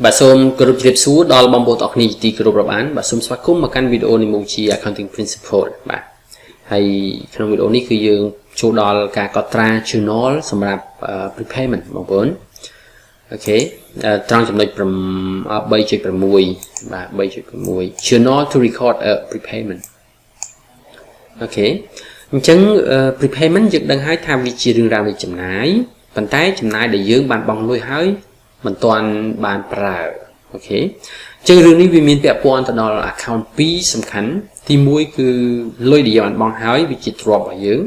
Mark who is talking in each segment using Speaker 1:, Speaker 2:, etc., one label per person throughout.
Speaker 1: bà xôm group tiếp số đó là bom bột ở này thì group bạn bà xôm swap cũng mà căn video này một chi accounting principle bà hay trong video này cứ dương chỗ đó là cả có tra journal xongรับ prepayment bằng vốn ok trongចំណុច3.6 បាទ 3.6 journal to record a prepayment អូខេអញ្ចឹង prepayment យើងដឹងហើយថាវាជារឿងរ៉ាវនៃចំណាយប៉ុន្តែចំណាយដែលយើងបានបង់លុយហើយមិនទាន់បានប្រើអូខេអញ្ចឹងរឿងនេះវាមានពាក់ព័ន្ធទៅដល់ account 2សំខាន់ទី1គឺលុយដែលយើងបានបង់ហើយវាជាទ្រព្យរបស់យើង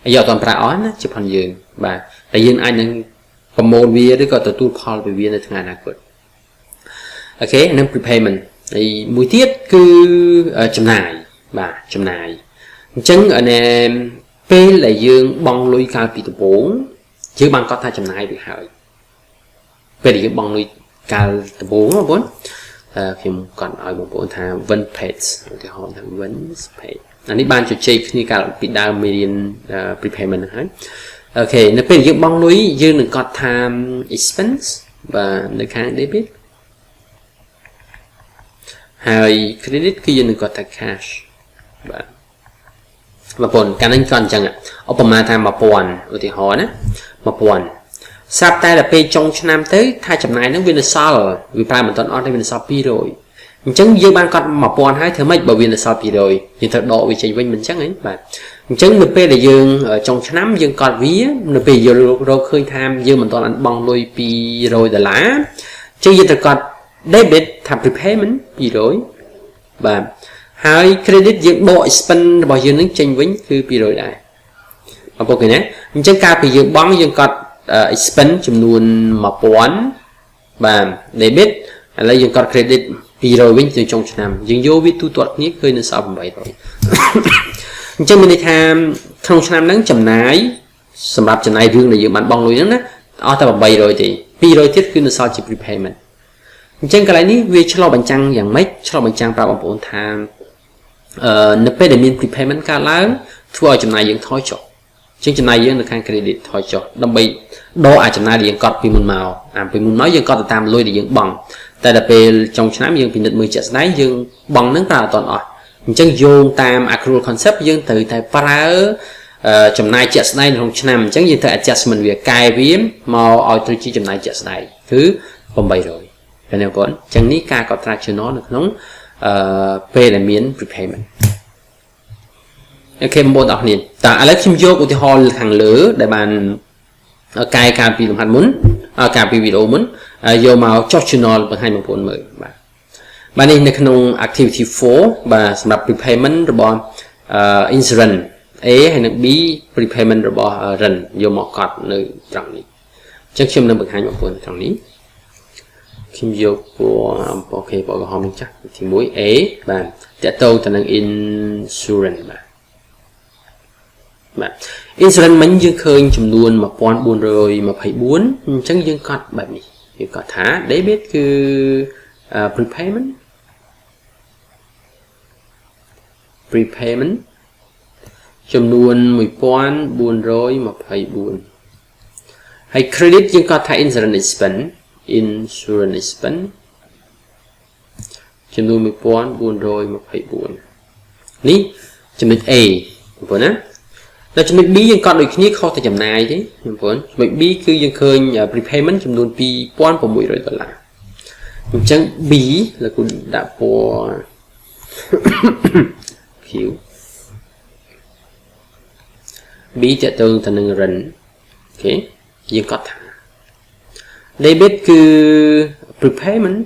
Speaker 1: ហើយយកអត់ទាន់ប្រើអស់ណាជាផនយើងបាទតែយើងអាចនឹងប្រមូលវាឬក៏ទទួលផលពីវានៅថ្ងៃអនាគតអូខេនឹង prepayment ហើយមួយទៀតគឺចំណាយបាទចំណាយអញ្ចឹងពេលដែលយើងបង់លុយកាលពីដំបូងយើងបានកត់ថាចំណាយវាហើយពេលដែលយើងបង់លុយកាលដំបូងបងប្អូនខ្ញុំកត់ឲ្យបងប្អូនថា one page ឧទាហរណ៍ថា one page អានេះបានជជែកគ្នាកាលពីដើមមេរៀន prepayment ហ្នឹងហើយអូខេនៅពេលយើងបង់លុយយើងនឹងកត់ថា expense បាទនៅខាង debit ហើយ credit គឺយើងនឹងកត់ថា cash បាទបងប្អូនកាលនេះគាត់អញ្ចឹងឧបមាថា1000ឧទាហរណ៍ណា1000ស្រាប់តែដល់ពេលចុងឆ្នាំទៅថាចំណាយហ្នឹងវានៅសល់វាប្រើមិនទាន់អស់ទេវានៅសល់200អញ្ចឹងយើងបានកត់1000ហើយធ្វើម៉េចបើវានៅសល់200យើងត្រូវដកវាចេញវិញមិនអញ្ចឹងហ៎បាទអញ្ចឹងនៅពេលដែលយើងចុងឆ្នាំយើងកត់វានៅពេលយើងរកឃើញថាយើងមិនទាន់បានបង់លុយ$200អញ្ចឹងយើងត្រូវកត់ debit ថា prepayment 200បាទហើយ credit យើងដក expense របស់យើងនឹងចេញវិញគឺ200ដែរបងប្អូនឃើញណាអញ្ចឹងកាលពីយើងបង់យើងកត់ expense ចំនួន1000បាទ debit ឥឡូវយើងកត់ credit 200វិញទៅចុងឆ្នាំយើងយកវាទូទាត់គ្នាឃើញនៅសល់800អញ្ចឹងមានន័យថាក្នុងឆ្នាំហ្នឹងចំណាយសម្រាប់ចំណាយរឿងដែលយើងបានបង់លុយហ្នឹងណាអស់តែ800ទេ200ទៀតគឺនៅសល់ជា prepayment អញ្ចឹងកន្លែងនេះវាឆ្លុះបញ្ចាំងយ៉ាងម៉េចឆ្លុះបញ្ចាំងប្រាប់បងប្អូនថានៅពេលដែលមាន prepayment កើតឡើងធ្វើឲ្យចំណាយយើងថយចុះជាងចំណាយយើងនៅខាង credit ថយចុះដើម្បីដកចំណាយដែលយើងកត់ពីមុនមកពីមុនមកយើងកត់ទៅតាមលុយដែលយើងបង់តែដល់ពេលចុងឆ្នាំយើងពិនិត្យមើលជាក់ស្ដែងយើងបង់នឹងប្រើអត់ទាន់អស់អញ្ចឹងយោងតាម accrual concept យើងត្រូវតែប្រើចំណាយជាក់ស្ដែងក្នុងឆ្នាំអញ្ចឹងយើងត្រូវ adjustment វាកែវាមកឲ្យត្រូវជាចំណាយជាក់ស្ដែងគឺ800ឃើញទេបងប្អូនអញ្ចឹងនេះការកត់ត្រា journal នៅក្នុងពេលដែលមាន prepayment អូខេបងប្អូនអរគ្នាតើឥឡូវខ្ញុំយកឧទាហរណ៍ខាងលើដែលបានកែកាលពីលំហាត់មុនកាលពីវីដេអូមុនយកមកចុះ journal បង្ហាញបងប្អូនមើលបាទនេះនៅក្នុង activity 4បាទសម្រាប់ prepayment របស់ insurance A ហើយនិង B prepayment របស់ rent យកមកកត់នៅត្រង់នេះអញ្ចឹងខ្ញុំនឹងបង្ហាញបងប្អូនត្រង់នេះខ្ញុំយកពណ៌អូខេពណ៌ក្រហមនេះចាស់ទី1 A បាទតកតងទៅនឹង insurance បាទ insurance មិញយើងឃើញចំនួន1424អញ្ចឹងយើងកត់បែបនេះយើងកត់ថា debit គឺ prepayment ចំនួន1424ហើយ credit យើងកត់ថា insurance expense ចំនួន1424នេះចំណុច A បងប្អូនណាដល់ចំណុច B យើងកត់ដូចគ្នាខុសតែចំណាយទេបងប្អូនចំណុច B គឺយើងឃើញ prepayment ចំនួន$2600អញ្ចឹង B លើគូដាក់ពណ៌ Q B តកតងទៅនឹង rent អូខេយើងកត់ថា debit គឺ prepayment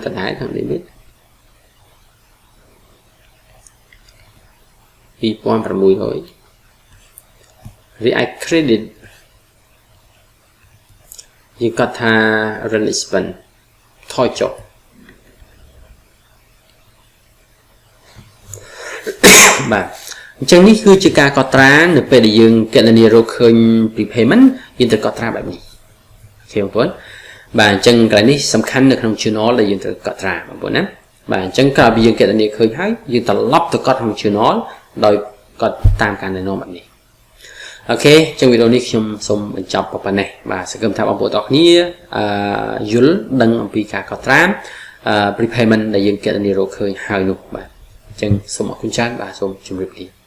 Speaker 1: តដែរខាង debit 2600រីឯ credit យើងកត់ថា rent expense ថយចុះបាទអញ្ចឹងនេះគឺជាការកត់ត្រានៅពេលដែលយើងគណនារកឃើញ prepayment យើងត្រូវកត់ត្រាបែបនេះអូខេបងប្អូនបាទអញ្ចឹងកន្លែងនេះសំខាន់នៅក្នុង journal ដែលយើងត្រូវកត់ត្រាបងប្អូនណាបាទអញ្ចឹងក្រោយពីយើងគណនាឃើញហើយយើងត្រឡប់ទៅកត់ក្នុង journal ដោយកត់តាមការណែនាំបែបនេះ អូខេចឹងវីដេអូនេះខ្ញុំសូមបញ្ចប់ប៉ុណ្ណេះបាទសង្ឃឹមថាបងប្អូនទាំងគ្នាយល់ដឹងអំពីការកត់ត្រា prepayment ដែលយើងគណនារកឃើញហើយនោះបាទអញ្ចឹងសូមអរគុណច្រើនបាទសូមជម្រាបលា